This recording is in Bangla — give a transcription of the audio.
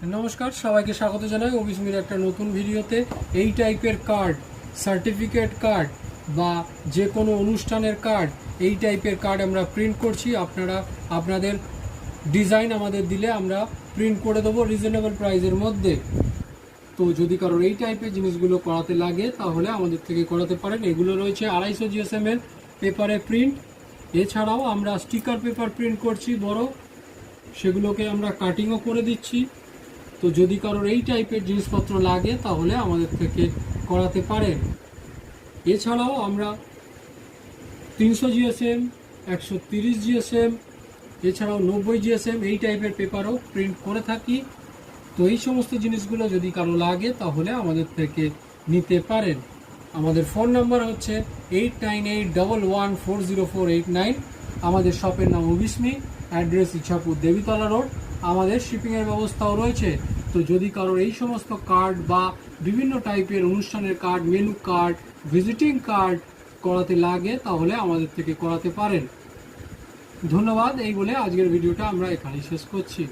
নমস্কার, সবাইকে স্বাগত জানাই অবিস্মির একটা নতুন ভিডিওতে। এই টাইপের কার্ড, সার্টিফিকেট কার্ড বা যে কোনো অনুষ্ঠানের কার্ড, এই টাইপের কার্ড আমরা প্রিন্ট করছি। আপনারা আপনাদের ডিজাইন আমাদের দিলে আমরা প্রিন্ট করে দেবো রিজনেবল প্রাইসের মধ্যে। তো যদি কারোর এই টাইপের জিনিসগুলো করাতে লাগে তাহলে আমাদের থেকে করাতে পারেন। এগুলো রয়েছে 250 GSM এর পেপারে প্রিন্ট। এছাড়াও আমরা স্টিকার পেপার প্রিন্ট করছি বড়, সেগুলোকে আমরা কাটিংও করে দিচ্ছি। তো যদি কারোর এই টাইপের জিনিসপত্র লাগে তাহলে আমাদের থেকে করাতে পারেন। এছাড়াও আমরা 300 GSM, 130 GSM, এছাড়াও 90 GSM এই টাইপের পেপারও প্রিন্ট করে থাকি। তো এই সমস্ত জিনিসগুলো যদি কারো লাগে তাহলে আমাদের থেকে নিতে পারেন। আমাদের ফোন নাম্বার হচ্ছে 8981140489। আমাদের শপের নাম অবিস্মি, অ্যাড্রেস ইছাপুর দেবীতলা রোড। আমাদের শিপিংয়ের ব্যবস্থাও রয়েছে। তো যদি কারোর এই সমস্ত কার্ড বা বিভিন্ন টাইপের অনুষ্ঠানের card, menu card, visiting card করাতে লাগে তাহলে আমাদের থেকে করাতে পারেন। ধন্যবাদ। এই বলে আজকের ভিডিওটা আমরা এখানেই শেষ করছি।